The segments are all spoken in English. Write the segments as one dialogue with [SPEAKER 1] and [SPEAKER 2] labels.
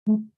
[SPEAKER 1] Tim.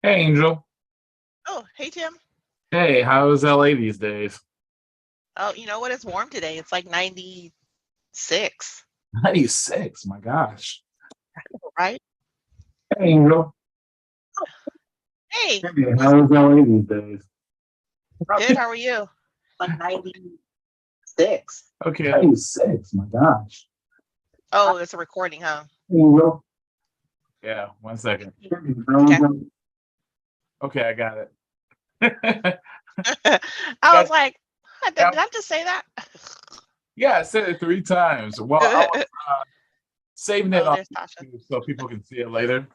[SPEAKER 2] Hey, Angel.
[SPEAKER 1] Oh, hey Tim.
[SPEAKER 2] Hey, how's LA these days?
[SPEAKER 1] Oh, you know what? It's warm today. It's like 96,
[SPEAKER 2] 96. My gosh.
[SPEAKER 1] right?
[SPEAKER 2] Hey, Angel.
[SPEAKER 1] Hey,
[SPEAKER 2] Hey,
[SPEAKER 1] what's
[SPEAKER 2] how's LA these days?
[SPEAKER 1] good? How are you? Like 96.
[SPEAKER 2] Okay. 96. My gosh.
[SPEAKER 1] Oh, it's a recording, huh?
[SPEAKER 2] Hey, Angel. Yeah, 1 second.
[SPEAKER 1] Okay.
[SPEAKER 2] Okay, I got it.
[SPEAKER 1] I
[SPEAKER 2] Yeah,
[SPEAKER 1] was like,
[SPEAKER 2] yeah,
[SPEAKER 1] did I just say that?
[SPEAKER 2] yeah, I said it 3 times. Well, I was saving it
[SPEAKER 1] Oh,
[SPEAKER 2] on
[SPEAKER 1] there's Tasha.
[SPEAKER 2] YouTube so people can see it later.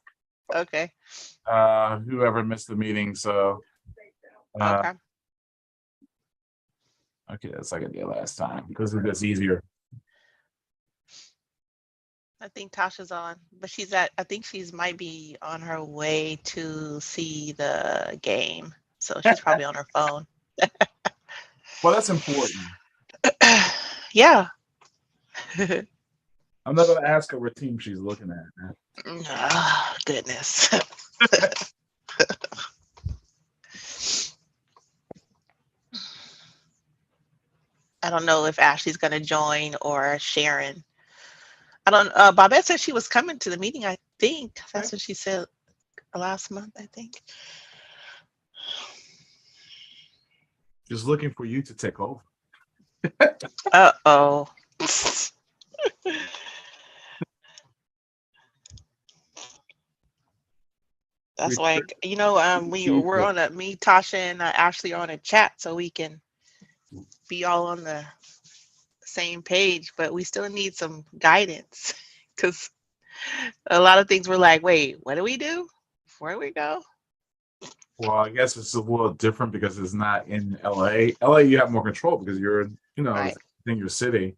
[SPEAKER 1] Okay.
[SPEAKER 2] Whoever missed the meeting. So, uh,
[SPEAKER 1] Okay.
[SPEAKER 2] okay, that's like I did last time because it's just easier.
[SPEAKER 1] I think Tasha's on, but I think she's might be on her way to see the game. So she's probably on her phone.
[SPEAKER 2] Well, that's important.
[SPEAKER 1] Yeah.
[SPEAKER 2] I'm not going to ask her what team she's looking at.
[SPEAKER 1] Oh, goodness. I don't know if Ashley's going to join or Sharon. I don't. Bobette said she was coming to the meeting. I think that's what she said last month. I think.
[SPEAKER 2] Just looking for you to take over.
[SPEAKER 1] Oh. That's like we're on a me Tasha and Ashley are on a chat so we can be all on the same page, but we still need some guidance because a lot of things we're like, wait, what do we do? Where do we go?
[SPEAKER 2] Well, I guess it's a little different because it's not in LA. LA, you have more control because
[SPEAKER 1] Right.
[SPEAKER 2] it's in your city.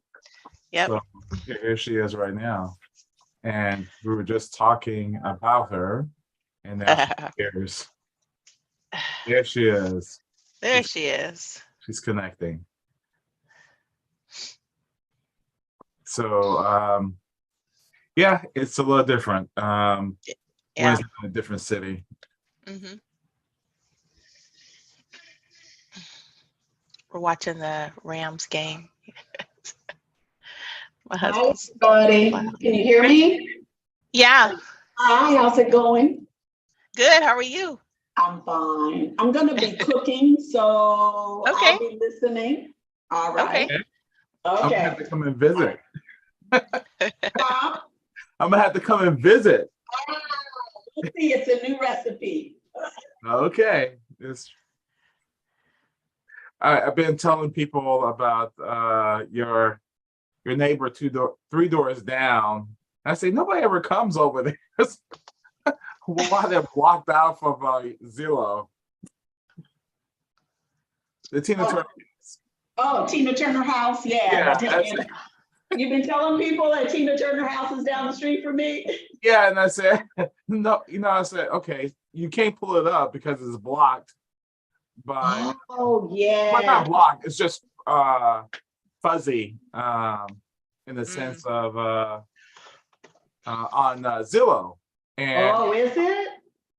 [SPEAKER 1] Yep.
[SPEAKER 2] So here she is right now. And we were just talking about her, and now she cares. There she is.
[SPEAKER 1] There
[SPEAKER 2] She's
[SPEAKER 1] she is.
[SPEAKER 2] She's connecting. So yeah, it's a little different. When
[SPEAKER 1] Yeah.
[SPEAKER 2] it's in a different city.
[SPEAKER 1] hmm We're watching the Rams game. My
[SPEAKER 3] Hi,
[SPEAKER 1] husband's
[SPEAKER 3] everybody.
[SPEAKER 1] wow.
[SPEAKER 3] Can you hear me?
[SPEAKER 1] Yeah,
[SPEAKER 3] Hi, how's it going?
[SPEAKER 1] good. How are you?
[SPEAKER 3] I'm fine. I'm going to be cooking, so
[SPEAKER 1] Okay.
[SPEAKER 3] I'll be listening. All right.
[SPEAKER 1] Okay.
[SPEAKER 2] I'm gonna have
[SPEAKER 3] Okay.
[SPEAKER 2] to come and visit.
[SPEAKER 3] Huh?
[SPEAKER 2] I'm gonna have to come and visit.
[SPEAKER 3] Let's see, it's a new recipe.
[SPEAKER 2] Okay. I've been telling people about your neighbor three doors down. I say nobody ever comes over there. Why they're blocked out from Zillow. The Tina
[SPEAKER 3] Oh.
[SPEAKER 2] Turner.
[SPEAKER 3] Oh, Tina Turner House. Yeah.
[SPEAKER 2] Yeah,
[SPEAKER 3] You've been telling people that Tina Turner House is down the street from me?
[SPEAKER 2] yeah, and I said, no, I said, okay, you can't pull it up because it's blocked by,
[SPEAKER 3] Oh,
[SPEAKER 2] but
[SPEAKER 3] yeah.
[SPEAKER 2] not blocked. It's just fuzzy in the
[SPEAKER 1] Mm.
[SPEAKER 2] sense of on Zillow. And
[SPEAKER 3] Oh, is it?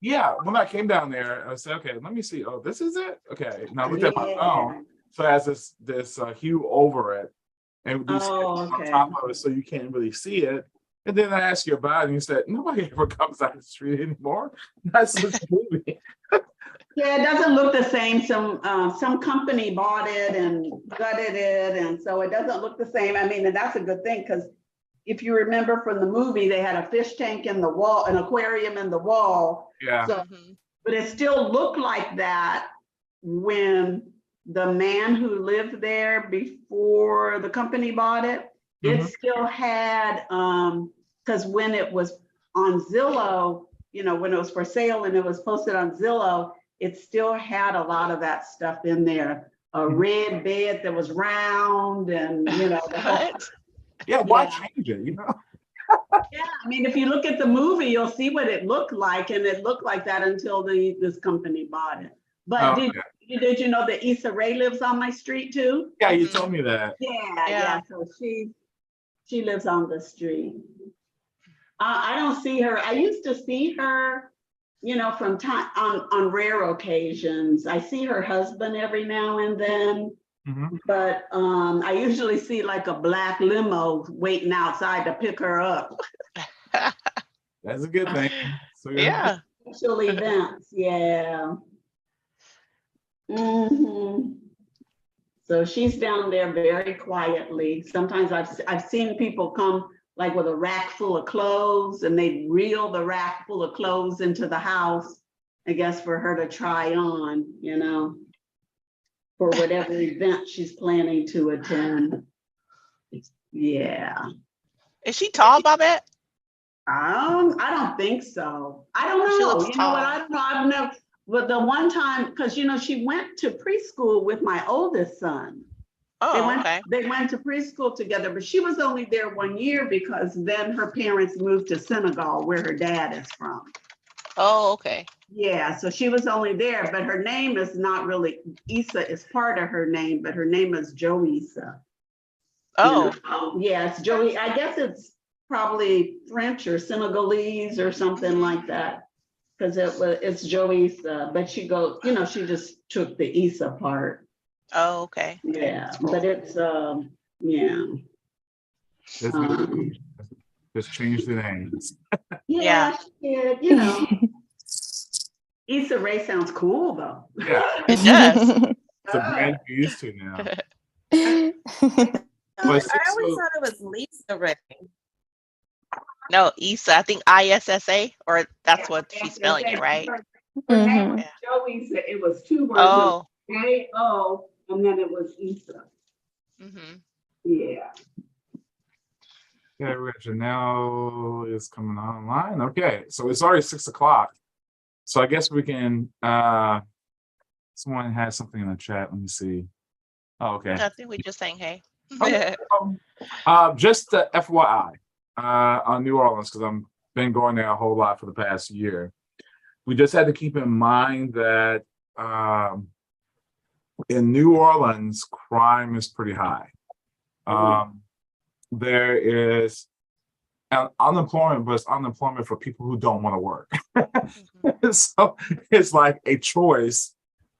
[SPEAKER 2] yeah, when I came down there, I said, okay, let me see. Oh, this is it. Okay, now I looked at my
[SPEAKER 3] Yeah.
[SPEAKER 2] phone, so it has this hue over it, and these
[SPEAKER 3] Oh,
[SPEAKER 2] on
[SPEAKER 3] okay.
[SPEAKER 2] top of it, so you can't really see it. And then I asked you about it, and you said nobody ever comes out the street anymore. That's this movie.
[SPEAKER 3] Yeah, it doesn't look the same. Some company bought it and gutted it, and so it doesn't look the same. I mean, and that's a good thing, because if you remember from the movie, they had a fish tank in the wall, an aquarium in the wall.
[SPEAKER 2] Yeah.
[SPEAKER 3] So, but it still looked like that when the man who lived there before the company bought it, it still had, because when it was on Zillow, when it was for sale and it was posted on Zillow, it still had a lot of that stuff in there. A red bed that was round, and the whole.
[SPEAKER 2] Yeah, why change it?
[SPEAKER 3] Yeah, I mean, if you look at the movie, you'll see what it looked like, and it looked like that until this company bought it. But did you know that Issa Rae lives on my street too?
[SPEAKER 2] Yeah, you told me that.
[SPEAKER 3] Yeah. So she lives on the street. I don't see her. I used to see her, from time on rare occasions. I see her husband every now and then. But I usually see like a black limo waiting outside to pick her up.
[SPEAKER 2] That's a good thing. So
[SPEAKER 1] Yeah.
[SPEAKER 3] Special events, yeah. So she's down there very quietly. Sometimes I've seen people come like with a rack full of clothes, and they reel the rack full of clothes into the house, I guess, for her to try on, for whatever event she's planning to attend. Yeah.
[SPEAKER 1] Is she tall, Bobette?
[SPEAKER 3] I don't think so. I don't know.
[SPEAKER 1] She looks
[SPEAKER 3] You know what?
[SPEAKER 1] tall.
[SPEAKER 3] I don't know. I've never, but the one time, because she went to preschool with my oldest son.
[SPEAKER 1] Oh, okay.
[SPEAKER 3] They went to preschool together, but she was only there 1 year because then her parents moved to Senegal, where her dad is from.
[SPEAKER 1] Oh, okay.
[SPEAKER 3] Yeah, so she was only there, but her name is not really, Issa is part of her name, but her name is Joisa.
[SPEAKER 1] Oh.
[SPEAKER 3] Yeah, it's Joey. I guess it's probably French or Senegalese or something like that, because it's Joisa, but she goes, she just took the Issa part.
[SPEAKER 1] Oh, okay.
[SPEAKER 3] Yeah, but it's yeah.
[SPEAKER 2] Just change the names.
[SPEAKER 3] Yeah, she did, Issa Rae sounds cool though.
[SPEAKER 2] Yeah,
[SPEAKER 1] It does.
[SPEAKER 2] it's a brand you're used to now.
[SPEAKER 4] I
[SPEAKER 2] But
[SPEAKER 4] always thought it was Lisa Ray.
[SPEAKER 1] No, Issa. I think ISSA, or that's what she's spelling it, right?
[SPEAKER 3] Her name was Joisa. It was two words.
[SPEAKER 1] Oh.
[SPEAKER 3] J-O, and then it was Issa. Yeah.
[SPEAKER 2] Yeah, Janelle is coming online. Okay, so it's already 6:00. So I guess we can. Someone has something in the chat. Let me see. Oh, okay.
[SPEAKER 1] I think we just saying hey.
[SPEAKER 2] Okay. Just FYI on New Orleans, because I've been going there a whole lot for the past year. We just had to keep in mind that in New Orleans, crime is pretty high. There is unemployment, but it's unemployment for people who don't want to work. So it's like a choice.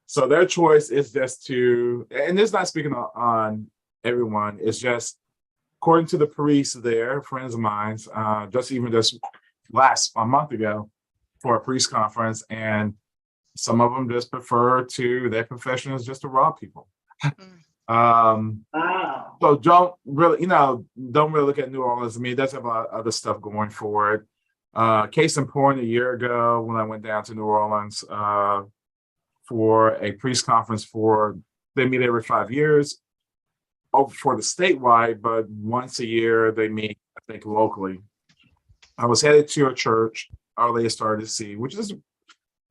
[SPEAKER 2] So their choice is just to, and it's not speaking on everyone, it's just according to the police there, friends of mine, just last a month ago for a police conference, and some of them just prefer their profession is just to rob people.
[SPEAKER 3] Wow.
[SPEAKER 2] So don't really look at New Orleans. I mean, it does have a lot of other stuff going for it. Case in point, a year ago when I went down to New Orleans for a police conference they meet every 5 years for the statewide, but once a year they meet, I think, locally. I was headed to a church, Our Lady Started to See, which is,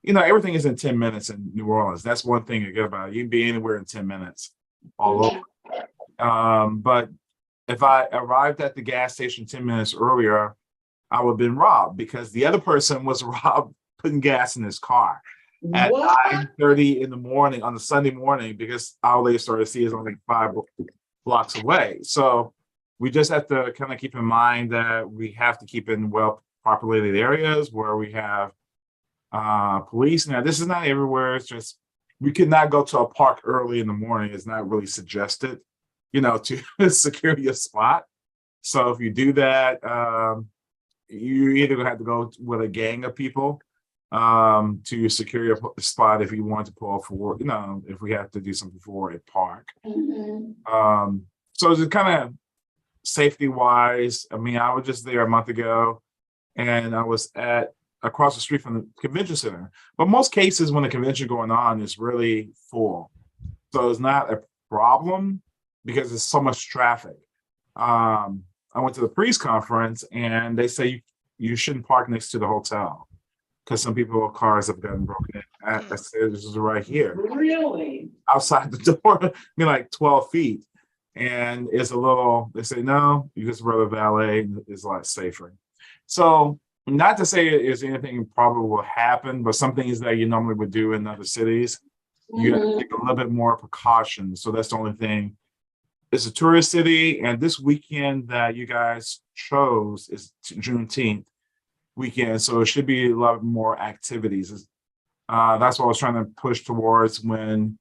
[SPEAKER 2] everything is in 10 minutes in New Orleans. That's one thing to get about it. You can be anywhere in 10 minutes all over. But if I arrived at the gas station 10 minutes earlier, I would have been robbed because the other person was robbed putting gas in his car at 9:30 in the morning on a Sunday morning because Our Lady Started to See is only 5 blocks away. So we just have to kind of keep in mind that we have to keep in well-populated areas where we have police. Now, this is not everywhere. It's just we could not go to a park early in the morning. It's not really suggested, to secure your spot. So if you do that, you're either gonna have to go with a gang of people to secure your spot if you want to pull for, if we have to do something for a park. So it's kind of safety wise. I mean, I was just there a month ago, and I was across the street from the convention center. But most cases when the convention going on is really full. So it's not a problem because there's so much traffic. I went to the police conference and they say you shouldn't park next to the hotel because some people's cars have gotten broken in. I said, this is right here.
[SPEAKER 3] Really?
[SPEAKER 2] Outside the door, I mean, like 12 feet. And it's they say, no, you just rather valet is a lot safer. So not to say is anything probably will happen, but some things that you normally would do in other cities, you have to take a little bit more precaution. So that's the only thing. It's a tourist city, and this weekend that you guys chose is Juneteenth weekend, so it should be a lot more activities. That's what I was trying to push towards when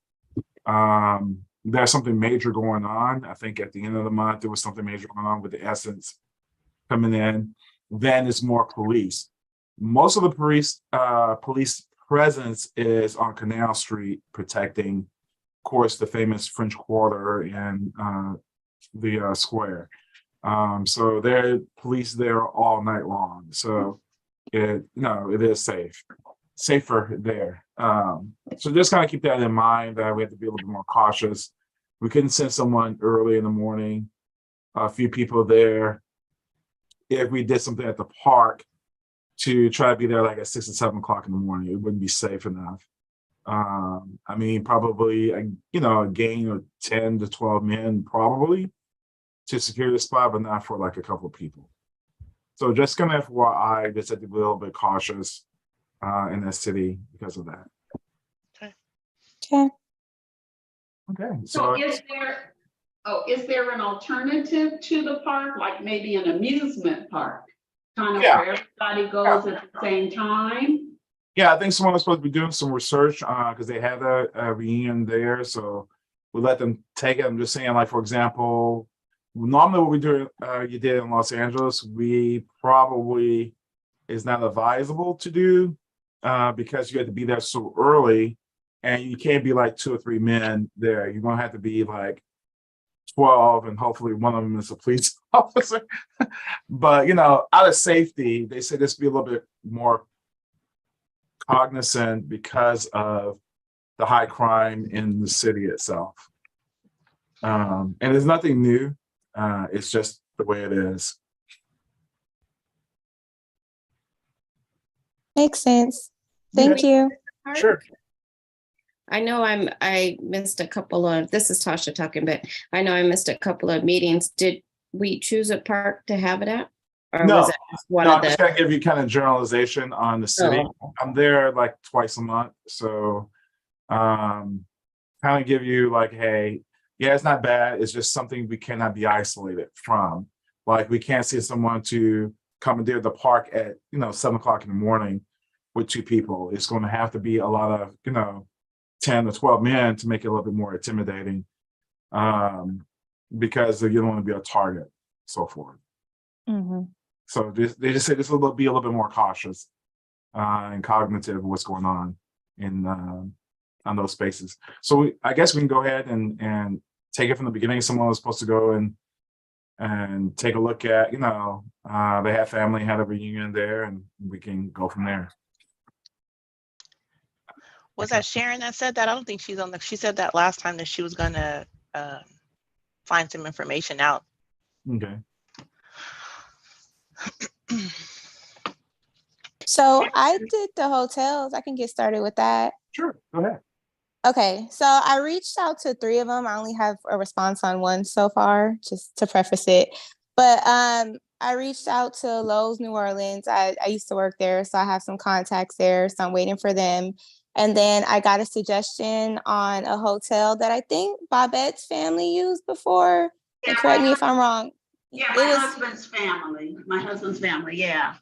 [SPEAKER 2] there's something major going on. I think at the end of the month, there was something major going on with the Essence coming in. Then it's more police. Most of the police presence is on Canal Street protecting, of course, the famous French Quarter and the square. So there are police there all night long. So it is safer there. So just kind of keep that in mind that we have to be a little bit more cautious. We couldn't send someone early in the morning, a few people there. If we did something at the park to try to be there like at 6 or 7 o'clock in the morning, it wouldn't be safe enough. I mean, probably a gang of 10 to 12 men probably to secure the spot, but not for like a couple of people. So just kind of FYI, just have to be a little bit cautious in that city because of that. Okay.
[SPEAKER 3] So is there an alternative to the park, like maybe an amusement park, kind of where everybody goes at the same time?
[SPEAKER 2] Yeah, I think someone was supposed to be doing some research because they had a reunion there. So we let them take it. I'm just saying, like, for example, normally what we do, you did in Los Angeles, we probably is not advisable to do because you have to be there so early and you can't be like 2 or 3 men there. You're going to have to be like 12 and hopefully one of them is a police officer. But, out of safety, they say this be a little bit more cognizant because of the high crime in the city itself. And it's nothing new. It's just the way it is.
[SPEAKER 5] Makes sense. Thank you.
[SPEAKER 2] Sure.
[SPEAKER 4] I know I missed a couple of, this is Tasha talking, but I know I missed a couple of meetings. Did we choose a park to have it at? Or
[SPEAKER 2] No,
[SPEAKER 4] was it just one
[SPEAKER 2] I'm
[SPEAKER 4] of the?
[SPEAKER 2] just gonna give you kind of generalization on the city.
[SPEAKER 4] Oh.
[SPEAKER 2] I'm there like twice a month, so kind kind of give you like, hey, yeah, it's not bad. It's just something we cannot be isolated from. Like we can't see someone to commandeer the park at 7 o'clock in the morning with 2 people. It's going to have to be a lot of 10 or 12 men to make it a little bit more intimidating, because you don't want to be a target, so forth. So they just say this will be a little bit more cautious and cognitive of what's going on on those spaces. So I guess we can go ahead and take it from the beginning. Someone was supposed to go and take a look at, they had family, had a reunion there, and we can go from there.
[SPEAKER 1] Was that Sharon that said that? I don't think she's on she said that last time that she was gonna find some information out.
[SPEAKER 2] Okay.
[SPEAKER 5] So I did the hotels. I can get started with that.
[SPEAKER 2] Sure, go ahead.
[SPEAKER 5] Okay, so I reached out to 3 of them. I only have a response on 1 so far, just to preface it. But I reached out to Lowe's New Orleans. I used to work there, so I have some contacts there. So I'm waiting for them. And then I got a suggestion on a hotel that I think Bobette's family used before.
[SPEAKER 3] Yeah,
[SPEAKER 5] And correct me if I'm wrong.
[SPEAKER 3] Yeah,
[SPEAKER 5] It
[SPEAKER 3] my
[SPEAKER 5] was
[SPEAKER 3] husband's family. My husband's family, yeah.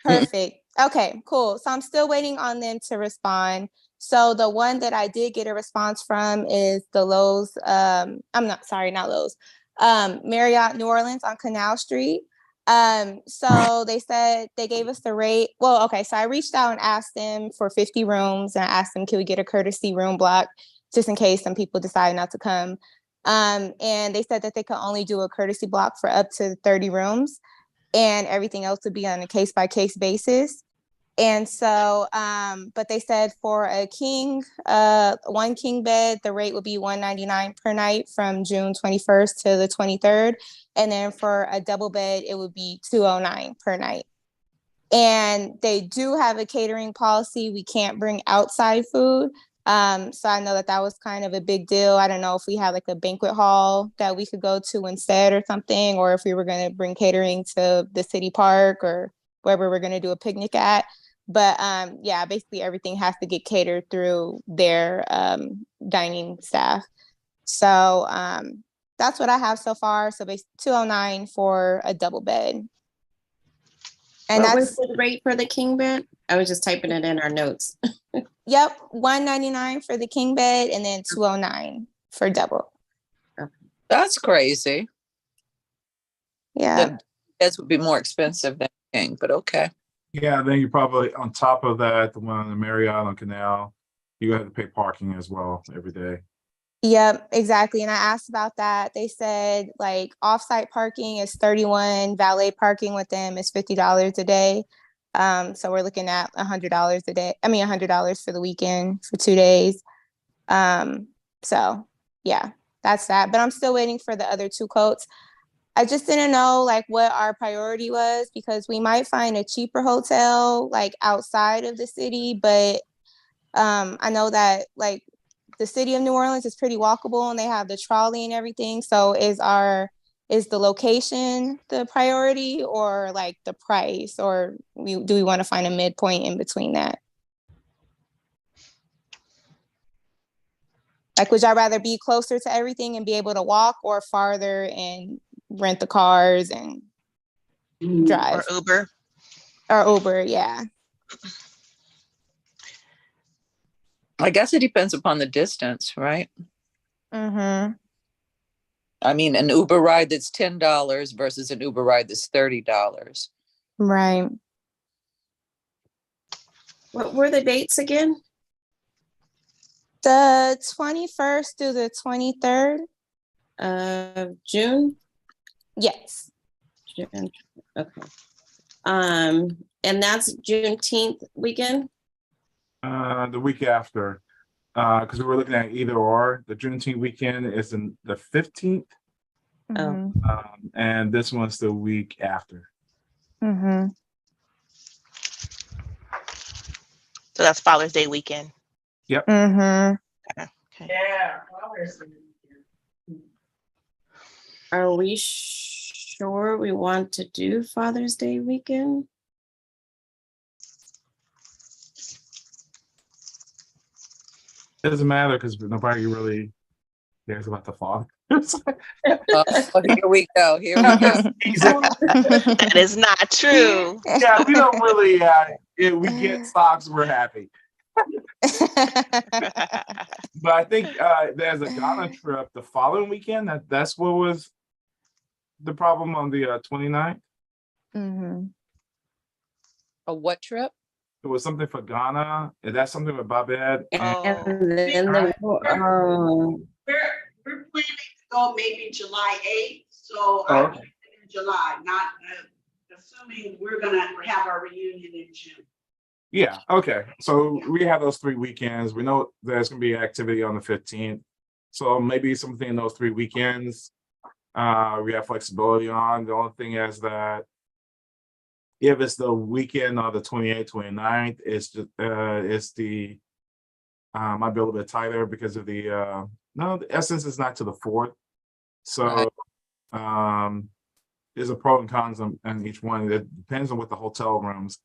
[SPEAKER 5] perfect. Okay, cool. So I'm still waiting on them to respond. So the one that I did get a response from is the Lowe's, not Lowe's, Marriott New Orleans on Canal Street. So they said they gave us the rate. Well, okay, so I reached out and asked them for 50 rooms, and I asked them, can we get a courtesy room block just in case some people decide not to come? And they said that they could only do a courtesy block for up to 30 rooms, and everything else would be on a case-by-case basis. And so, but they said for a king, 1 king bed, the rate would be $199 per night from June 21st to the 23rd. And then for a double bed, it would be $209 per night. And they do have a catering policy. We can't bring outside food. So I know that was kind of a big deal. I don't know if we had like a banquet hall that we could go to instead or something, or if we were going to bring catering to the city park or wherever we're going to do a picnic at. But yeah, basically everything has to get catered through their dining staff. So that's what I have so far. So basically $209 for a double bed. And
[SPEAKER 4] what
[SPEAKER 5] that's
[SPEAKER 4] was the rate for the king bed? I was just typing it in our notes.
[SPEAKER 5] Yep, $199 for the king bed and then $209 for double.
[SPEAKER 6] That's crazy.
[SPEAKER 5] Yeah.
[SPEAKER 6] The beds would be more expensive than king, but okay.
[SPEAKER 2] Yeah, then you probably, on top of that, the one on the Marriott on Canal, you have to pay parking as well every day.
[SPEAKER 5] Yep, exactly. And I asked about that. They said like offsite parking is $31, valet parking with them is $50 a day. So we're looking at $100 a day. I mean, $100 for the weekend for 2 days. So yeah, that's that. But I'm still waiting for the other 2 quotes. I just didn't know like what our priority was, because we might find a cheaper hotel like outside of the city, but I know that like the city of New Orleans is pretty walkable and they have the trolley and everything. So is the location the priority, or like the price, or do we want to find a midpoint in between that? Like, would y'all rather be closer to everything and be able to walk, or farther and rent the cars and drive?
[SPEAKER 1] Or Uber.
[SPEAKER 5] Or Uber, yeah.
[SPEAKER 6] I guess it depends upon the distance, right?
[SPEAKER 5] Mm-hmm.
[SPEAKER 6] I mean, an Uber ride that's $10 versus an Uber ride that's $30.
[SPEAKER 5] Right.
[SPEAKER 4] What were the dates again?
[SPEAKER 5] The 21st through the 23rd.
[SPEAKER 4] June?
[SPEAKER 5] Yes.
[SPEAKER 4] June. Okay. And that's Juneteenth weekend?
[SPEAKER 2] The week after, because we were looking at either or. The Juneteenth weekend is in the 15th,
[SPEAKER 5] Mm-hmm.
[SPEAKER 2] and this one's the week after.
[SPEAKER 5] Mm-hmm.
[SPEAKER 1] So that's Father's Day weekend.
[SPEAKER 2] Yep.
[SPEAKER 5] Mm-hmm.
[SPEAKER 1] Okay.
[SPEAKER 3] Yeah.
[SPEAKER 4] Are we sure we want to do Father's Day weekend?
[SPEAKER 2] doesn't matter because nobody really cares about the father.
[SPEAKER 6] Here we go. Here we go.
[SPEAKER 1] That is not true.
[SPEAKER 2] Yeah, we don't really. If we get stocks, we're happy. But I think there's a Ghana trip the following weekend. That's what was the problem on the 29th.
[SPEAKER 5] Mhm.
[SPEAKER 6] A what trip?
[SPEAKER 2] It was something for Ghana. Is that something with Babette?
[SPEAKER 1] Oh.
[SPEAKER 4] And then
[SPEAKER 3] We're planning to go maybe July 8th, so
[SPEAKER 2] Oh,
[SPEAKER 3] I
[SPEAKER 2] okay.
[SPEAKER 3] in July, not assuming we're gonna have our reunion in June.
[SPEAKER 2] Yeah, okay. So we have those 3 weekends. We know there's gonna be activity on the 15th. So maybe something in those 3 weekends. We have flexibility on. The only thing is that if it's the weekend of the 28th, 29th, it's just might be a little bit tighter because of the no, the essence is not to the 4th. So there's a pro and cons on each one. It depends on what the hotel rooms.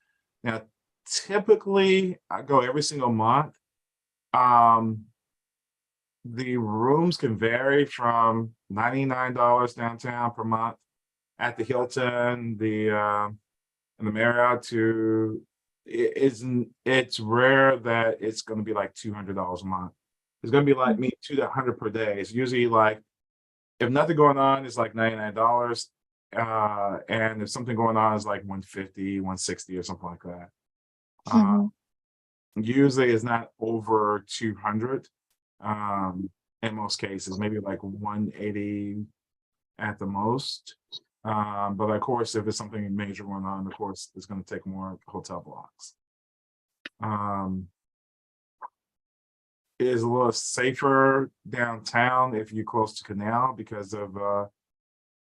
[SPEAKER 2] Now, typically I go every single month. The rooms can vary from $99 downtown per month at the Hilton, and the Marriott to it's rare that it's going to be like $200 a month. It's going to be like me 200 per day. It's usually like if nothing going on, it's like $99. And if something going on is like 150, 160 or something like that. Usually it's not over 200. In most cases, maybe like 180 at the most. But of course, if it's something major going on, of course, it's going to take more hotel blocks. It is a little safer downtown if you're close to Canal because of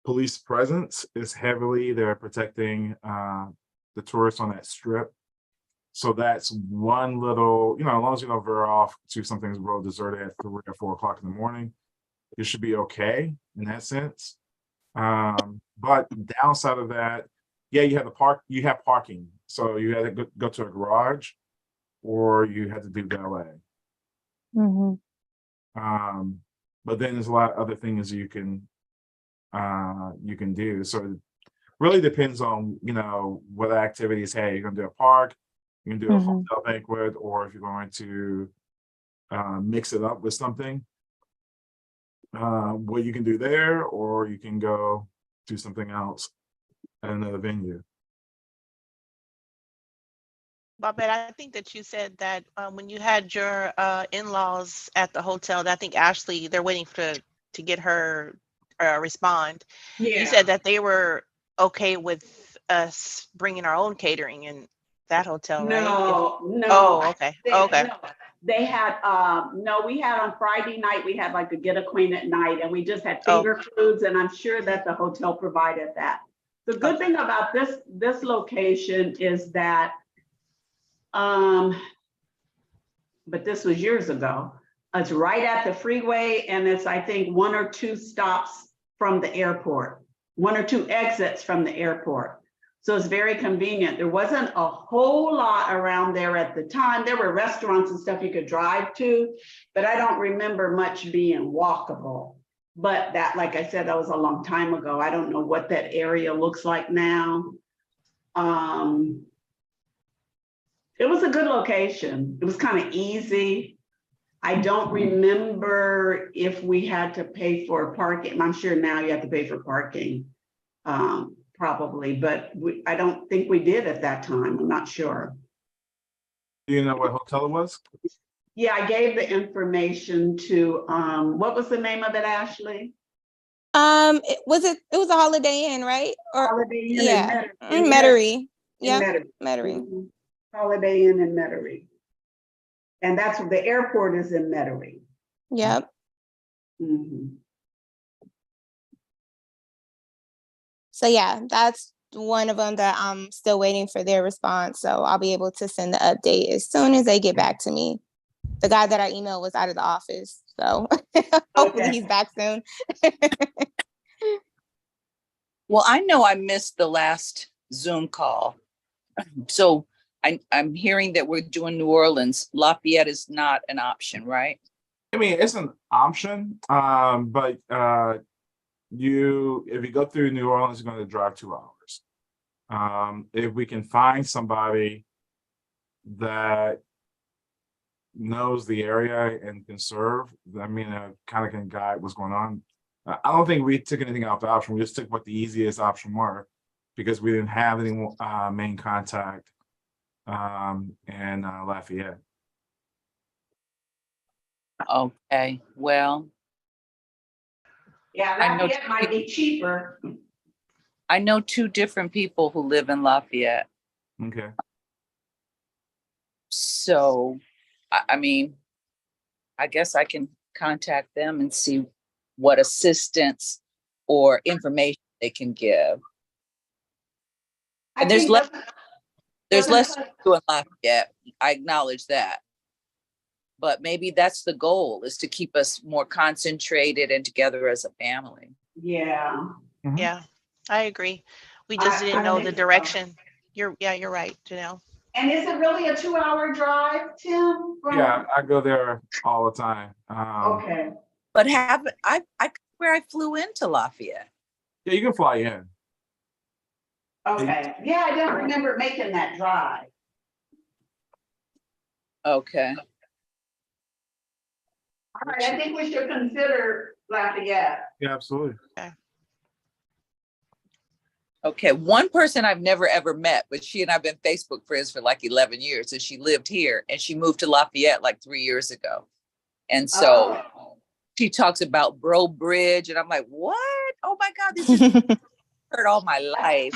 [SPEAKER 2] police presence is heavily. They're protecting the tourists on that strip. So that's one little, as long as you don't veer off to something's real deserted at 3 or 4 o'clock in the morning, you should be okay in that sense. But downside of that, yeah, you have parking. So you had to go to a garage or you had to do valet. But then there's a lot of other things you can do. So it really depends on, what activities, hey, you're gonna do a park, you can do a hotel banquet, or if you're going to mix it up with something. What you can do there, or you can go do something else at another venue.
[SPEAKER 1] Babette, I think that you said that when you had your in-laws at the hotel, I think Ashley, they're waiting to get her respond.
[SPEAKER 3] Yeah.
[SPEAKER 1] You said that they were okay with us bringing our own catering in that hotel, right?
[SPEAKER 3] No.
[SPEAKER 1] Oh, okay. Okay.
[SPEAKER 3] No. They had, we had on Friday night, we had like a get acquainted night and we just had finger foods and I'm sure that the hotel provided that. The good thing about this location is that, but this was years ago, it's right at the freeway and it's, I think, 1 or 2 stops from the airport, 1 or 2 exits from the airport. So it's very convenient. There wasn't a whole lot around there at the time. There were restaurants and stuff you could drive to, but I don't remember much being walkable. But that, like I said, that was a long time ago. I don't know what that area looks like now. It was a good location. It was kind of easy. I don't remember if we had to pay for parking. I'm sure now you have to pay for parking. Probably, but I don't think we did at that time. I'm not sure.
[SPEAKER 2] Do you know what hotel it was?
[SPEAKER 3] Yeah, I gave the information to, what was the name of it, Ashley?
[SPEAKER 5] It was a Holiday Inn, right? Or
[SPEAKER 3] Holiday Inn
[SPEAKER 5] yeah,
[SPEAKER 3] in
[SPEAKER 5] Metairie. Yeah,
[SPEAKER 3] Metairie.
[SPEAKER 5] Metairie.
[SPEAKER 3] Holiday Inn in Metairie. And that's where the airport is in Metairie.
[SPEAKER 5] Yep. So yeah, that's one of them that I'm still waiting for their response. So I'll be able to send the update as soon as they get back to me. The guy that I emailed was out of the office, so hopefully he's back soon.
[SPEAKER 6] Well, I know I missed the last Zoom call. So I'm hearing that we're doing New Orleans. Lafayette is not an option, right?
[SPEAKER 2] I mean, it's an option, but if you go through New Orleans, you're going to drive 2 hours. If we can find somebody that knows the area and can serve, I mean, kind of can guide what's going on. I don't think we took anything off the option. We just took what the easiest option were because we didn't have any main contact in Lafayette.
[SPEAKER 6] Okay, well,
[SPEAKER 3] Yeah,
[SPEAKER 6] I know-
[SPEAKER 3] Lafayette might be cheaper.
[SPEAKER 6] I know 2 different people who live in Lafayette.
[SPEAKER 2] Okay.
[SPEAKER 6] So, I mean, I guess I can contact them and see what assistance or information they can give.
[SPEAKER 3] I
[SPEAKER 6] And there's
[SPEAKER 3] think
[SPEAKER 6] less,
[SPEAKER 3] that's-
[SPEAKER 6] there's less
[SPEAKER 3] that's-
[SPEAKER 6] to do in Lafayette. I acknowledge that. But maybe that's the goal, is to keep us more concentrated and together as a family.
[SPEAKER 3] Yeah.
[SPEAKER 1] Yeah, I agree. We just didn't know the
[SPEAKER 3] think so.
[SPEAKER 1] direction. You're right, Janelle.
[SPEAKER 3] And is it really a 2-hour drive, Tim?
[SPEAKER 2] Yeah, I go there all the time.
[SPEAKER 3] Okay.
[SPEAKER 6] But where I flew into Lafayette.
[SPEAKER 2] Yeah, you can fly in.
[SPEAKER 3] Okay. Yeah, I don't remember making that drive.
[SPEAKER 6] Okay.
[SPEAKER 3] All right, I think we should consider Lafayette.
[SPEAKER 2] Yeah, absolutely.
[SPEAKER 6] Okay, one person I've never ever met, but she and I've been Facebook friends for like 11 years, and she lived here and she moved to Lafayette like 3 years ago. And so she talks about Bro Bridge, and I'm like, what? Oh my God, this is heard all my life.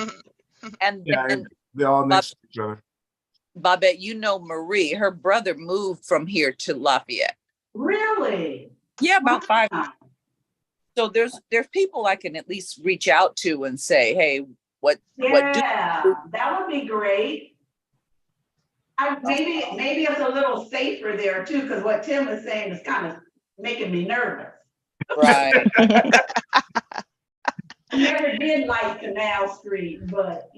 [SPEAKER 6] And
[SPEAKER 2] Yeah,
[SPEAKER 6] then
[SPEAKER 2] they're all next to each other.
[SPEAKER 6] Bobette, you know Marie, her brother moved from here to Lafayette.
[SPEAKER 3] Really?
[SPEAKER 6] Yeah, about 5
[SPEAKER 3] Wow.
[SPEAKER 6] So there's people I can at least reach out to and say, hey, what do
[SPEAKER 3] Yeah, that would be great. Maybe it's a little safer there too, because what Tim is saying is kind of making me nervous.
[SPEAKER 6] right?
[SPEAKER 3] I never did like Canal Street, but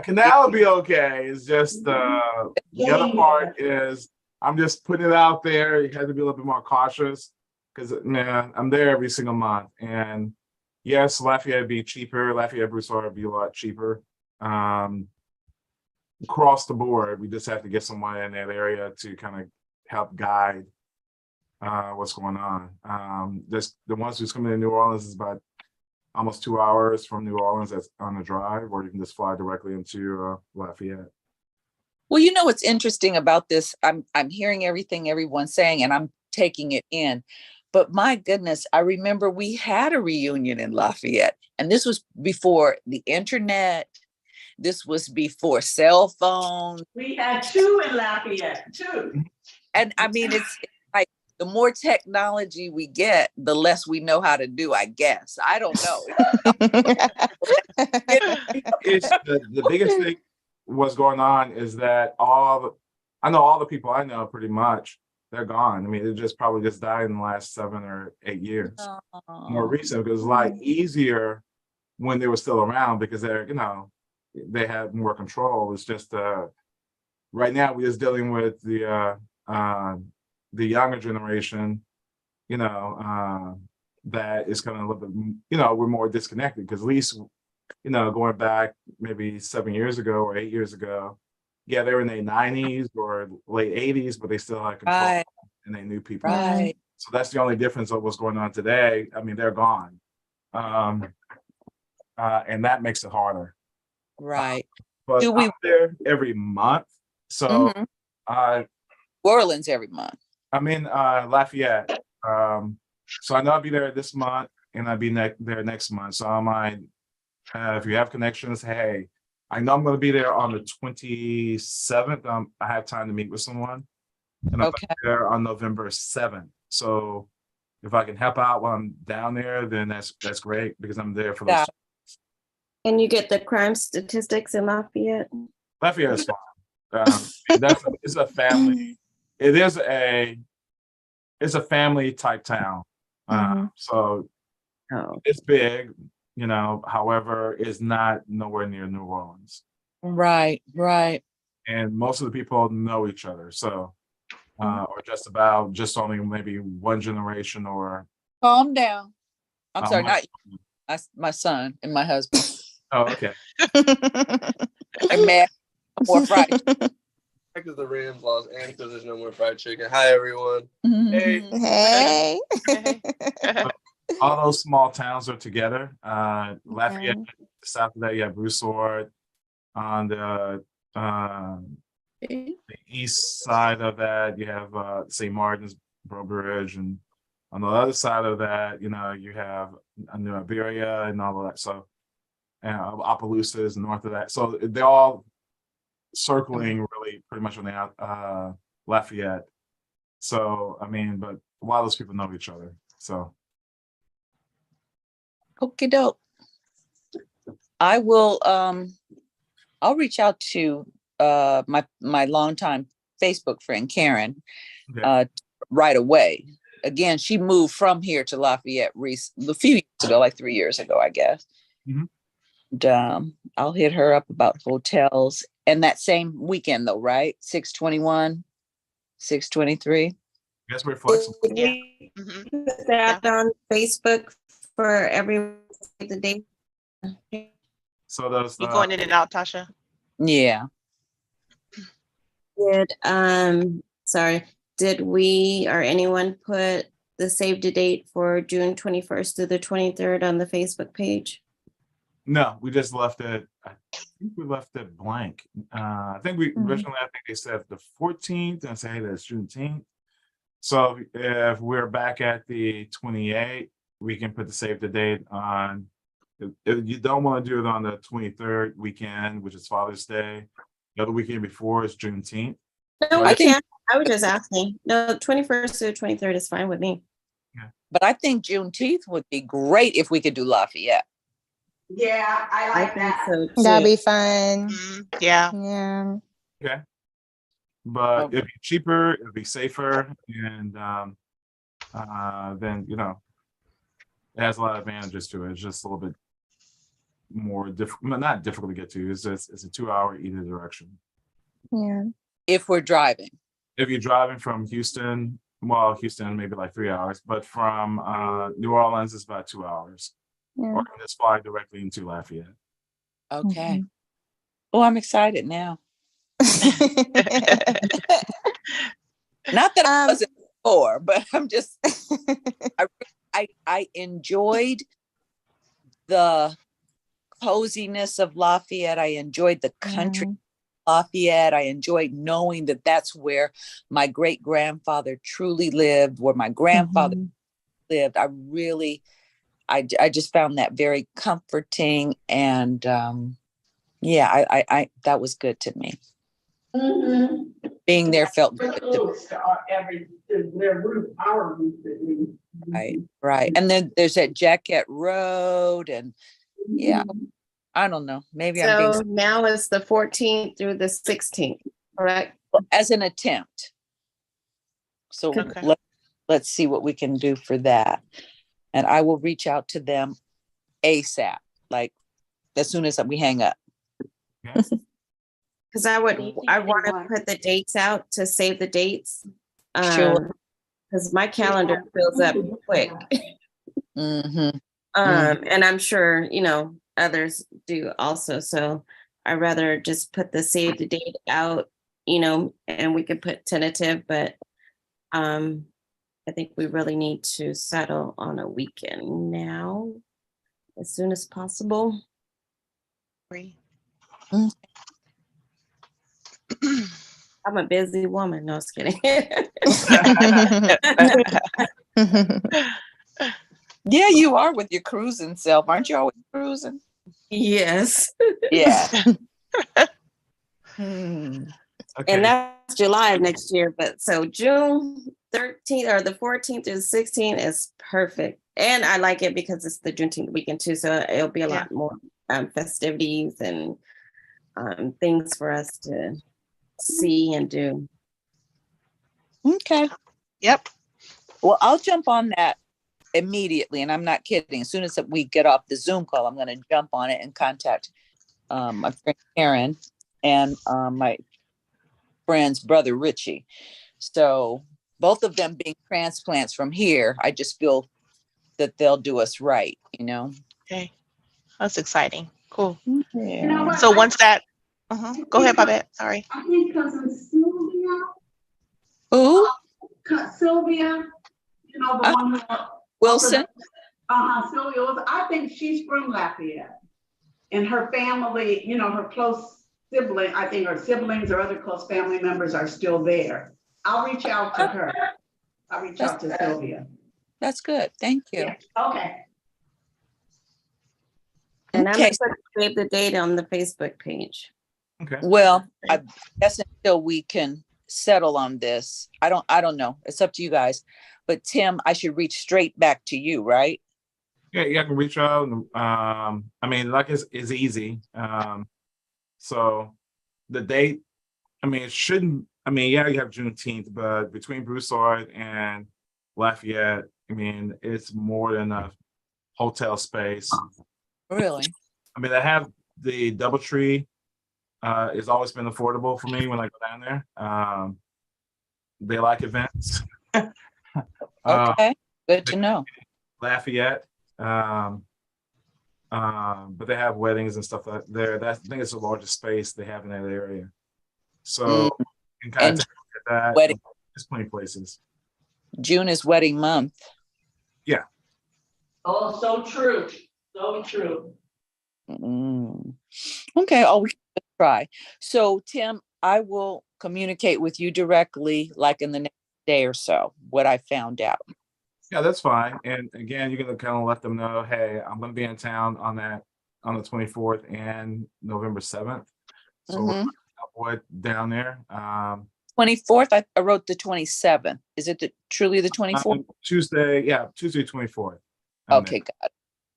[SPEAKER 2] Canal will be okay. It's just the other part is I'm just putting it out there. You have to be a little bit more cautious because man, I'm there every single month. And yes, Lafayette would be cheaper. Lafayette Broussard would be a lot cheaper. Across the board, we just have to get someone in that area to kind of help guide what's going on. The ones who's coming to New Orleans is about almost 2 hours from New Orleans. That's on the drive, or you can just fly directly into Lafayette.
[SPEAKER 6] Well, you know what's interesting about this? I'm hearing everything everyone's saying, and I'm taking it in. But my goodness, I remember we had a reunion in Lafayette, and this was before the internet. This was before cell phones.
[SPEAKER 3] we had 2 in Lafayette, 2.
[SPEAKER 6] And I mean, it's like the more technology we get, the less we know how to do, I guess. I don't know.
[SPEAKER 2] It's the biggest thing what's going on is that all the people I know pretty much, they're gone. I mean, they just probably just died in the last 7 or 8 years. More recent, because it's a lot easier when they were still around because they had more control. It's just right now we're just dealing with the younger generation, that is kind of a little bit, we're more disconnected because at least, going back maybe 7 years ago or 8 years ago, yeah, they were in their 90s or late 80s, but they still had control
[SPEAKER 6] Right.
[SPEAKER 2] and they knew people.
[SPEAKER 6] Right.
[SPEAKER 2] So that's the only difference of what's going on today. I mean, they're gone. And that makes it harder.
[SPEAKER 6] Right.
[SPEAKER 2] But
[SPEAKER 6] Do we-
[SPEAKER 2] I'm there every month. So
[SPEAKER 6] Mhm.
[SPEAKER 2] uh,
[SPEAKER 6] New Orleans every month.
[SPEAKER 2] I'm in Lafayette. So I know I'll be there this month and I'll be there next month. So I might, if you have connections, hey, I know I'm going to be there on the 27th. I have time to meet with someone. And I'm
[SPEAKER 6] Okay.
[SPEAKER 2] there on November 7th. So if I can help out while I'm down there, then that's great because I'm there for those.
[SPEAKER 6] Yeah.
[SPEAKER 4] And you get the crime statistics in Lafayette?
[SPEAKER 2] Lafayette is fine. It's a family. It's a family type town. So
[SPEAKER 4] Oh,
[SPEAKER 2] it's big, however, it's not nowhere near New Orleans.
[SPEAKER 6] Right. Right.
[SPEAKER 2] and most of the people know each other. So, or just only maybe one generation or.
[SPEAKER 6] Calm down. I'm sorry,
[SPEAKER 2] my-
[SPEAKER 6] not my son and my husband.
[SPEAKER 2] Oh, okay.
[SPEAKER 6] I'm mad. More fried.
[SPEAKER 7] Because the Rams lost and because there's no more fried chicken. Hi, everyone.
[SPEAKER 2] Hey.
[SPEAKER 5] Hey.
[SPEAKER 2] All those small towns are together. Lafayette, south of that, you have Broussard. On the east side of that, you have St. Martin's, Brobridge, and on the other side of that, you know, you have New Iberia and all of that. So, Opelousas is north of that. So they're all circling really pretty much on the Lafayette. So, I mean, but a lot of those people know each other. So.
[SPEAKER 6] Okie doke. I will I'll reach out to my longtime Facebook friend Karen right away. Again, she moved from here to Lafayette a few years ago, like 3 years ago, I guess. And I'll hit her up about hotels. And that same weekend though, right? 6/21, 6/23.
[SPEAKER 2] Yes, we're flexible.
[SPEAKER 1] Yeah.
[SPEAKER 4] Put that on Facebook for everyone to save the date.
[SPEAKER 2] So those.
[SPEAKER 1] You going in and out, Tasha?
[SPEAKER 6] Yeah.
[SPEAKER 4] Did we or anyone put the save the date for June 21st through the 23rd on the Facebook page?
[SPEAKER 2] No, we just left it. I think we left it blank. I think we originally, I think they said the 14th, and say, hey, that's Juneteenth. So if we're back at the 28th, we can put the save the date on. If you don't want to do it on the 23rd weekend, which is Father's Day, the other weekend before is Juneteenth.
[SPEAKER 4] No, I can't. I was just asking. No, 21st to 23rd is fine with me.
[SPEAKER 6] But I think Juneteenth would be great if we could do Lafayette.
[SPEAKER 3] Yeah, I like that.
[SPEAKER 4] So too.
[SPEAKER 5] That'd be fun.
[SPEAKER 1] Yeah.
[SPEAKER 5] Yeah.
[SPEAKER 2] Okay. But it'd be cheaper, it'd be safer, and then, you know, it has a lot of advantages to it. It's just a little bit more difficult, not difficult to get to. It's a 2-hour either direction.
[SPEAKER 5] Yeah.
[SPEAKER 6] If we're driving.
[SPEAKER 2] If you're driving from Houston, well, Houston maybe like 3 hours, but from New Orleans it's about 2 hours.
[SPEAKER 5] Yeah.
[SPEAKER 2] Or you can just fly directly into Lafayette.
[SPEAKER 6] Okay. Oh, I'm excited now. Not that I wasn't before, but I'm just I enjoyed the coziness of Lafayette. I enjoyed the country Lafayette. I enjoyed knowing that that's where my great grandfather truly lived, where my grandfather lived. I just found that very comforting, and I that was good to me. Being there felt good to me. Right. And then there's that Jacquet Road, and I don't know. Maybe
[SPEAKER 4] so now it's the 14th through the 16th, correct?
[SPEAKER 6] As an attempt. So let's see what we can do for that. And I will reach out to them ASAP, like as soon as we hang up.
[SPEAKER 4] Because I want to put the dates out to save the dates.
[SPEAKER 6] Sure.
[SPEAKER 4] Because my calendar fills up quick. And I'm sure, you know, others do also. So I'd rather just put the save the date out, you know, and we could put tentative, but I think we really need to settle on a weekend now as soon as possible. I'm a busy woman. No, just kidding.
[SPEAKER 6] Yeah, you are with your cruising self. Aren't you always cruising?
[SPEAKER 4] Yes.
[SPEAKER 6] Yeah.
[SPEAKER 4] And that's July of next year. But so June 13th or the 14th to the 16th is perfect. And I like it because it's the Juneteenth weekend too. So it'll be a lot more festivities and things for us to see and do.
[SPEAKER 6] Okay.
[SPEAKER 1] Yep.
[SPEAKER 6] Well, I'll jump on that immediately. And I'm not kidding. As soon as we get off the Zoom call, I'm going to jump on it and contact my friend Karen and my friend's brother, Richie. So both of them being transplants from here, I just feel that they'll do us right, you know?
[SPEAKER 1] Okay, that's exciting. Cool.
[SPEAKER 3] You know
[SPEAKER 6] Yeah.
[SPEAKER 3] what?
[SPEAKER 1] So once that, go ahead, Babette. Sorry.
[SPEAKER 3] I think cousin Sylvia,
[SPEAKER 6] Who?
[SPEAKER 3] Sylvia, you know, the one who.
[SPEAKER 6] Wilson?
[SPEAKER 3] Sylvia Wilson. I think she's from Lafayette. And her family, you know, her close sibling, I think her siblings or other close family members are still there. I'll reach out to her. I'll reach out to Sylvia.
[SPEAKER 6] That's good. Thank you.
[SPEAKER 3] Yeah. Okay.
[SPEAKER 4] And I'm
[SPEAKER 6] Okay.
[SPEAKER 4] gonna save the date on the Facebook page.
[SPEAKER 2] Okay.
[SPEAKER 6] Well, I guess until we can settle on this, I don't know. It's up to you guys. But Tim, I should reach straight back to you, right?
[SPEAKER 2] Yeah, you can reach out. I mean, like it's easy. So the date, I mean, it shouldn't. I mean, yeah, you have Juneteenth, but between Broussard and Lafayette, I mean, it's more than enough hotel space.
[SPEAKER 6] Really?
[SPEAKER 2] I mean, I have the DoubleTree. It's always been affordable for me when I go down there. They like events.
[SPEAKER 6] Okay. Good to know.
[SPEAKER 2] Lafayette. But they have weddings and stuff like there. I think it's the largest space they have in that area. So you can kind of take a look at that.
[SPEAKER 6] Wedding.
[SPEAKER 2] There's plenty of places.
[SPEAKER 6] June is wedding month.
[SPEAKER 2] Yeah.
[SPEAKER 3] Oh, so true. So true.
[SPEAKER 6] Okay. Oh, we can try. So Tim, I will communicate with you directly, like in the next day or so, what I found out.
[SPEAKER 2] Yeah, that's fine. And again, you're gonna kind of let them know, hey, I'm gonna be in town on the 24th and November 7th. So we're cowboy down there.
[SPEAKER 6] 24th, I wrote the 27th. Is it truly the 24th?
[SPEAKER 2] Tuesday 24th.
[SPEAKER 6] Okay,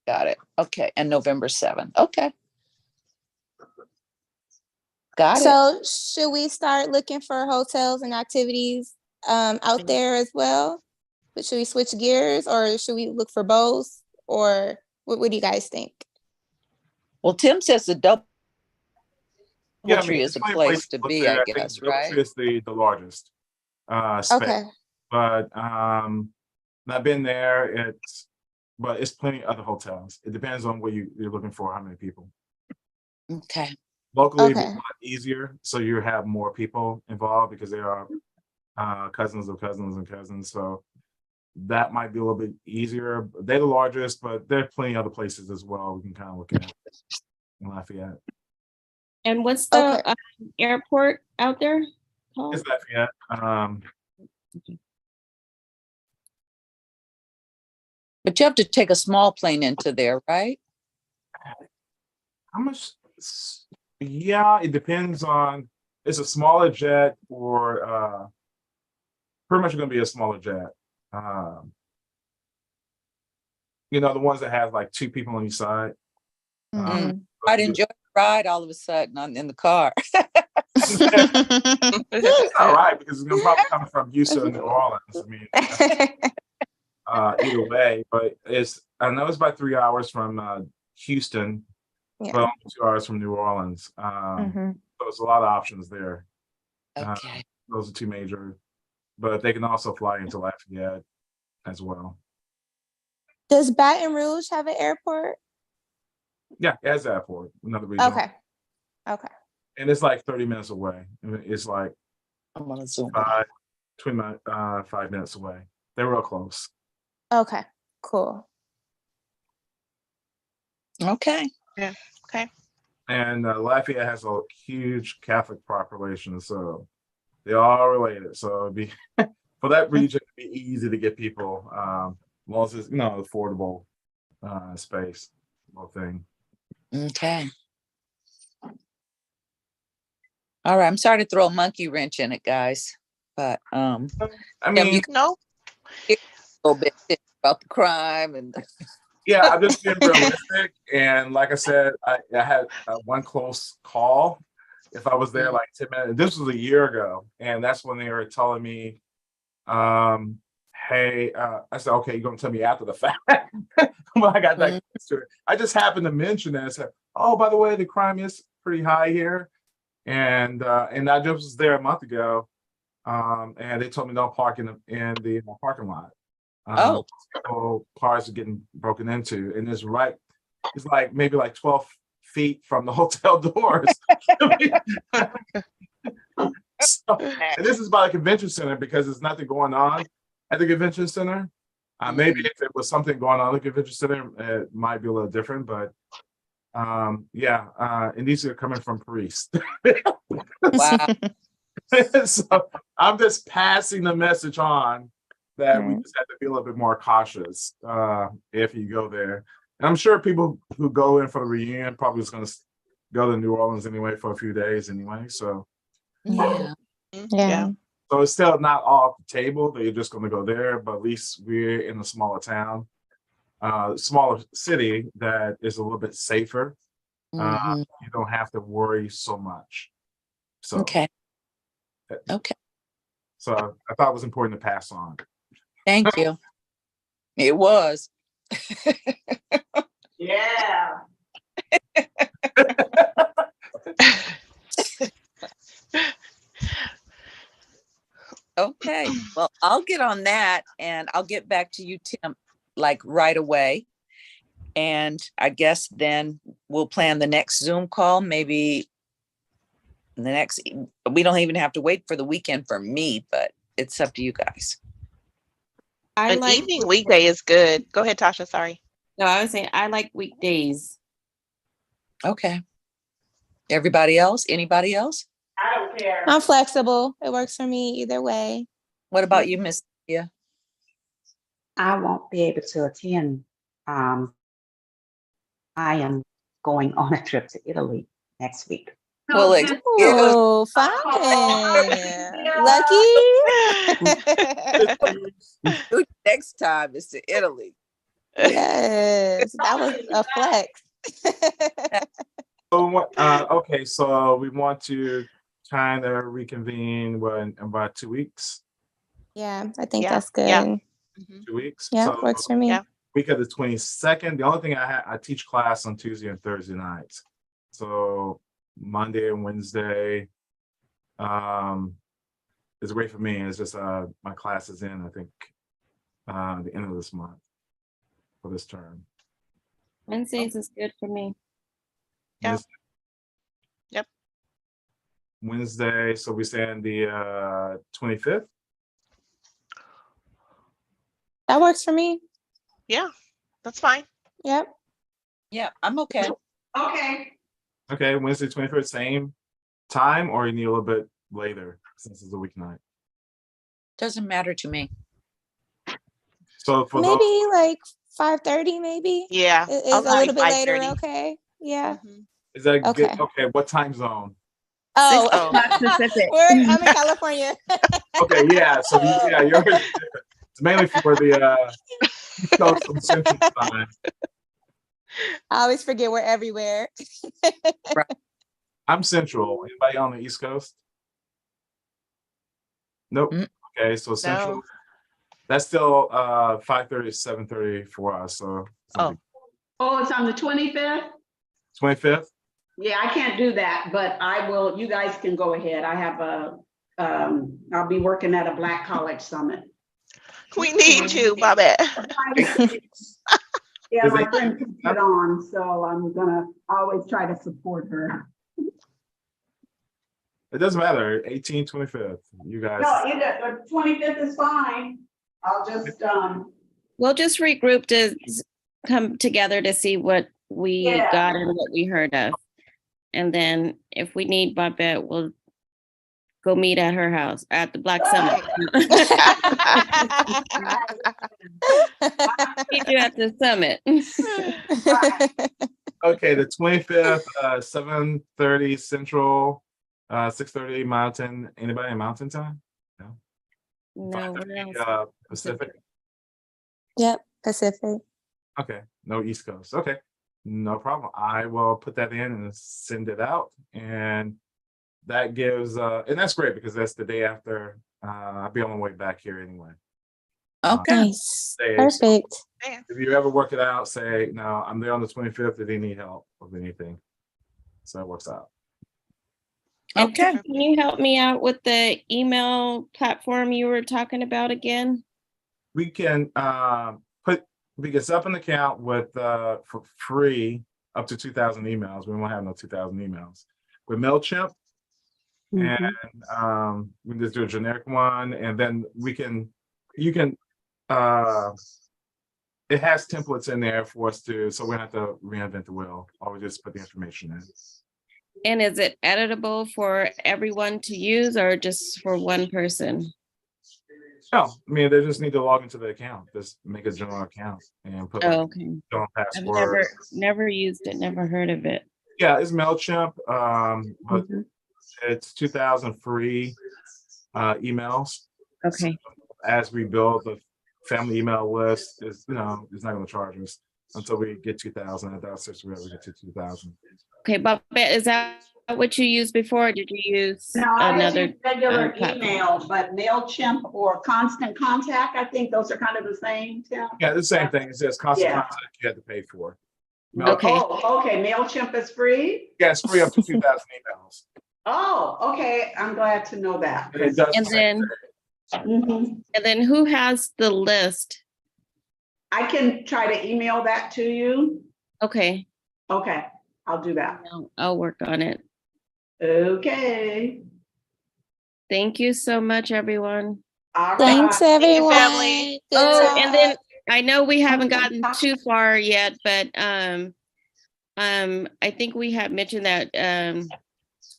[SPEAKER 6] got it. Okay, and November 7th. Okay. Got it.
[SPEAKER 5] So should we start looking for hotels and activities out there as well? But should we switch gears or should we look for both? Or what do you guys think?
[SPEAKER 6] Well, Tim says the DoubleTree
[SPEAKER 2] Yeah, I mean,
[SPEAKER 6] is
[SPEAKER 2] it's
[SPEAKER 6] a
[SPEAKER 2] plenty of
[SPEAKER 6] place
[SPEAKER 2] places
[SPEAKER 6] to
[SPEAKER 2] look
[SPEAKER 6] be,
[SPEAKER 2] there.
[SPEAKER 6] I
[SPEAKER 2] think
[SPEAKER 6] guess,
[SPEAKER 2] DoubleTree
[SPEAKER 6] right?
[SPEAKER 2] is the largest space.
[SPEAKER 5] Okay.
[SPEAKER 2] But I've been there. It's plenty of other hotels. It depends on what you're looking for, how many people.
[SPEAKER 6] Okay.
[SPEAKER 2] Locally,
[SPEAKER 5] Okay.
[SPEAKER 2] it's a lot easier, so you have more people involved because they are cousins of cousins and cousins. So that might be a little bit easier. They're the largest, but there are plenty of other places as well we can kind of look at in Lafayette.
[SPEAKER 4] And what's the
[SPEAKER 5] Okay.
[SPEAKER 4] airport out there called?
[SPEAKER 2] It's Lafayette.
[SPEAKER 6] But you have to take a small plane into there, right?
[SPEAKER 2] How much? Yeah, it depends on. It's a smaller jet or pretty much going to be a smaller jet. You know, the ones that have like 2 people on each side.
[SPEAKER 5] Mhm.
[SPEAKER 6] I'd enjoy the ride all of a sudden in the car.
[SPEAKER 2] It's all right because it's going to probably come from Houston and New Orleans. I mean, either way, but I know it's about 3 hours from Houston,
[SPEAKER 5] Yeah.
[SPEAKER 2] but only 2 hours from New Orleans.
[SPEAKER 5] Mhm.
[SPEAKER 2] So there's a lot of options there.
[SPEAKER 6] Okay.
[SPEAKER 2] Those are 2 major, but they can also fly into Lafayette as well.
[SPEAKER 5] Does Baton Rouge have an airport?
[SPEAKER 2] Yeah, it has airport, another region.
[SPEAKER 5] Okay. Okay.
[SPEAKER 2] And it's like 30 minutes away. I mean, it's like
[SPEAKER 6] I'm gonna zoom.
[SPEAKER 2] 5 minutes away. They're real close.
[SPEAKER 5] Okay. Cool.
[SPEAKER 6] Okay.
[SPEAKER 1] Yeah. Okay.
[SPEAKER 2] And Lafayette has a huge Catholic population, so they're all related. So it'd be for that region, it'd be easy to get people, as long as it's affordable space, whole thing.
[SPEAKER 6] Okay. All right. I'm sorry to throw a monkey wrench in it, guys, but
[SPEAKER 2] I
[SPEAKER 6] Yeah,
[SPEAKER 2] mean,
[SPEAKER 6] you
[SPEAKER 1] No.
[SPEAKER 6] a little bit about the crime and
[SPEAKER 2] yeah, I'm just being realistic. And like I said, I had one close call. If I was there like 10 minutes, this was a year ago, and that's when they were telling me, hey, I said, okay, you're gonna tell me after the fact. When I got that close to it. I just happened to mention that. I said, oh, by the way, the crime is pretty high here. and I just was there a month ago, and they told me don't park in the parking lot.
[SPEAKER 6] Oh.
[SPEAKER 2] So cars are getting broken into, and it's like maybe like 12 feet from the hotel doors. So, and this is by the convention center because there's nothing going on at the convention center. Maybe if it was something going on at the convention center, it might be a little different, but and these are coming from priests.
[SPEAKER 6] Wow.
[SPEAKER 2] So I'm just passing the message on that we just have to be a little bit more cautious if you go there. And I'm sure people who go in for the reunion probably is going to go to New Orleans anyway for a few days anyway. So
[SPEAKER 6] Yeah.
[SPEAKER 5] Yeah.
[SPEAKER 2] so it's still not off the table that you're just going to go there, but at least we're in a smaller town, smaller city that is a little bit safer.
[SPEAKER 6] Mhm.
[SPEAKER 2] You don't have to worry so much. So
[SPEAKER 6] Okay.
[SPEAKER 2] So I thought it was important to pass on.
[SPEAKER 6] Thank you. It was.
[SPEAKER 3] Yeah.
[SPEAKER 6] Okay. Well, I'll get on that and I'll get back to you, Tim, like right away. And I guess then we'll plan the next Zoom call, maybe we don't even have to wait for the weekend for me, but it's up to you guys.
[SPEAKER 1] An evening weekday is good. Go ahead, Tasha. Sorry.
[SPEAKER 4] No, I was saying I like weekdays.
[SPEAKER 6] Okay. Everybody else? Anybody else?
[SPEAKER 3] I don't care.
[SPEAKER 5] I'm flexible. It works for me either way.
[SPEAKER 6] What about you, Miss? Yeah.
[SPEAKER 8] I won't be able to attend. I am going on a trip to Italy next week.
[SPEAKER 6] Well,
[SPEAKER 5] Oh, fine. Lucky.
[SPEAKER 6] Next time is to Italy.
[SPEAKER 5] Yes, that was a flex.
[SPEAKER 2] So okay, so we want to kind of reconvene in about 2 weeks.
[SPEAKER 5] Yeah, I think
[SPEAKER 1] Yeah,
[SPEAKER 5] that's good.
[SPEAKER 1] yeah.
[SPEAKER 5] Yeah,
[SPEAKER 2] 2 weeks.
[SPEAKER 5] works for me.
[SPEAKER 1] Yeah.
[SPEAKER 2] Week of the 22nd. The only thing I teach class on Tuesday and Thursday nights. So Monday and Wednesday is great for me. It's just my class is in, I think, the end of this month for this term.
[SPEAKER 4] Wednesdays is good for me.
[SPEAKER 1] Yeah. Yep.
[SPEAKER 2] Wednesday, so we're saying the 25th.
[SPEAKER 5] That works for me.
[SPEAKER 1] Yeah, that's fine.
[SPEAKER 5] Yep.
[SPEAKER 6] Yeah, I'm okay.
[SPEAKER 3] Okay.
[SPEAKER 2] Okay, Wednesday 25th, same time, or you need a little bit later since it's a weeknight.
[SPEAKER 6] Doesn't matter to me.
[SPEAKER 2] So for
[SPEAKER 5] Maybe
[SPEAKER 2] those,
[SPEAKER 5] like 5:30, maybe.
[SPEAKER 1] Yeah.
[SPEAKER 5] Is
[SPEAKER 1] I'll
[SPEAKER 5] a little
[SPEAKER 1] say
[SPEAKER 5] bit later,
[SPEAKER 1] 5:30.
[SPEAKER 5] okay? Yeah.
[SPEAKER 1] Mhm.
[SPEAKER 2] is that
[SPEAKER 5] Okay.
[SPEAKER 2] good? Okay, what time zone?
[SPEAKER 5] Oh,
[SPEAKER 4] Pacific.
[SPEAKER 5] I'm in California.
[SPEAKER 2] Okay, yeah. So yours is different. It's mainly for the East Coast and Central time.
[SPEAKER 5] I always forget we're everywhere.
[SPEAKER 2] I'm Central. Anybody on the East Coast? Nope.
[SPEAKER 6] Mm.
[SPEAKER 2] Okay, so Central.
[SPEAKER 1] No.
[SPEAKER 2] That's still 5:30 to 7:30 for us. So
[SPEAKER 1] Oh.
[SPEAKER 3] Oh, it's on the 25th?
[SPEAKER 2] 25th.
[SPEAKER 3] Yeah, I can't do that, but I will, you guys can go ahead. I have I'll be working at a Black College Summit.
[SPEAKER 1] We need you, Bobette.
[SPEAKER 3] Yeah,
[SPEAKER 2] Is
[SPEAKER 3] my
[SPEAKER 2] it-
[SPEAKER 3] friend puts it on, so I'm gonna always try to support her.
[SPEAKER 2] It doesn't matter. 18th, 25th. You guys.
[SPEAKER 3] No, either, the 25th is fine. I'll just,
[SPEAKER 4] We'll just regroup to come together to see what we
[SPEAKER 3] Yeah.
[SPEAKER 4] got and what we heard of. And then if we need Bobette, we'll go meet at her house at the Black Summit. Meet you at the summit.
[SPEAKER 2] Okay, the 25th, 7:30 Central, 6:30 Mountain. Anybody in Mountain Time? No.
[SPEAKER 4] No,
[SPEAKER 2] 5:30,
[SPEAKER 4] what else?
[SPEAKER 2] Pacific.
[SPEAKER 5] Yep, Pacific.
[SPEAKER 2] Okay, no East Coast. Okay, no problem. I will put that in and send it out, and that gives and that's great because that's the day after I'll be on my way back here anyway.
[SPEAKER 6] Okay.
[SPEAKER 5] Nice.
[SPEAKER 2] Say,
[SPEAKER 5] Perfect.
[SPEAKER 2] if you ever work it out, say no, I'm there on the 25th. If they need help with anything, so it works out.
[SPEAKER 4] And
[SPEAKER 6] Okay.
[SPEAKER 4] Can you help me out with the email platform you were talking about again?
[SPEAKER 2] We can we can set up an account with for free up to 2,000 emails. We won't have no 2,000 emails. With MailChimp, and we can just do a generic one, and then you can it has templates in there for us to, so we don't have to reinvent the wheel, or we just put the information in.
[SPEAKER 4] And is it editable for everyone to use or just for one person?
[SPEAKER 2] No, I mean, they just need to log into the account, just make a general account and put
[SPEAKER 4] Oh,
[SPEAKER 2] like
[SPEAKER 4] okay.
[SPEAKER 2] general
[SPEAKER 4] I've
[SPEAKER 2] password.
[SPEAKER 4] never used it, never heard of it.
[SPEAKER 2] Yeah, it's MailChimp, but it's 2,000 free emails.
[SPEAKER 4] Okay.
[SPEAKER 2] As we build the family email list, it's not going to charge us until we get 2,000. At that we get to 2,000.
[SPEAKER 4] Okay, but is that what you used before? Or did you use
[SPEAKER 3] No, I just
[SPEAKER 4] another
[SPEAKER 3] use regular
[SPEAKER 4] platform?
[SPEAKER 3] email, but MailChimp or Constant Contact, I think those are kind of the same, Tim.
[SPEAKER 2] Yeah, the same thing. It says constant
[SPEAKER 3] Yeah.
[SPEAKER 2] contact you had to pay for.
[SPEAKER 4] Okay.
[SPEAKER 3] Oh, okay, MailChimp is free?
[SPEAKER 2] Yeah, it's free up to 2,000 emails.
[SPEAKER 3] Oh, okay, I'm glad to know that.
[SPEAKER 2] And it does
[SPEAKER 4] And
[SPEAKER 2] the same
[SPEAKER 4] then,
[SPEAKER 3] Mhm.
[SPEAKER 4] and then who has the list?
[SPEAKER 3] I can try to email that to you.
[SPEAKER 4] Okay,
[SPEAKER 3] Okay, I'll do that.
[SPEAKER 4] I'll work on it.
[SPEAKER 3] Okay.
[SPEAKER 4] Thank you so much, everyone.
[SPEAKER 3] All
[SPEAKER 5] Thanks,
[SPEAKER 3] right.
[SPEAKER 5] everyone.
[SPEAKER 1] family.
[SPEAKER 5] Good
[SPEAKER 4] Oh,
[SPEAKER 5] talk.
[SPEAKER 4] and then I know we haven't gotten too far yet, but I think we had mentioned that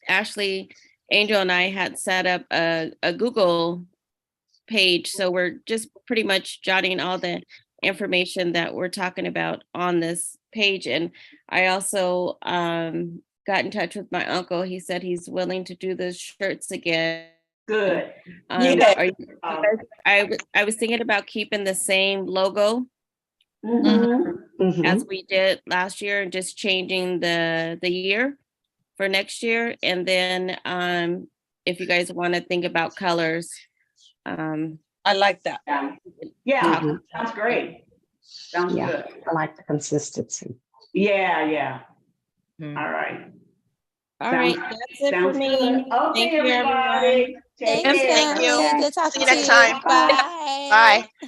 [SPEAKER 4] Ashley, Angel, and I had set up a Google page, so we're just pretty much jotting all the information that we're talking about on this page. And I also got in touch with my uncle. He said he's willing to do the shirts again.
[SPEAKER 3] Good.
[SPEAKER 6] Yeah.
[SPEAKER 4] Are you guys, I was thinking about keeping the same logo as we did last year and just changing the year for next year. And then if you guys want to think about colors,
[SPEAKER 6] I like that.
[SPEAKER 3] Yeah, sounds great. Sounds
[SPEAKER 8] Yeah.
[SPEAKER 3] good.
[SPEAKER 8] I like the consistency.
[SPEAKER 3] Yeah. All right.
[SPEAKER 4] all right, that's it for
[SPEAKER 3] Sounds
[SPEAKER 4] me.
[SPEAKER 3] good. Okay,
[SPEAKER 4] Thank you, everyone.
[SPEAKER 3] everybody. Take
[SPEAKER 5] Thanks,
[SPEAKER 3] care.
[SPEAKER 1] Thank you.
[SPEAKER 5] family. Good
[SPEAKER 1] See
[SPEAKER 5] talking
[SPEAKER 1] you
[SPEAKER 5] to
[SPEAKER 1] next
[SPEAKER 5] you.
[SPEAKER 1] time.
[SPEAKER 5] Bye.
[SPEAKER 1] Bye.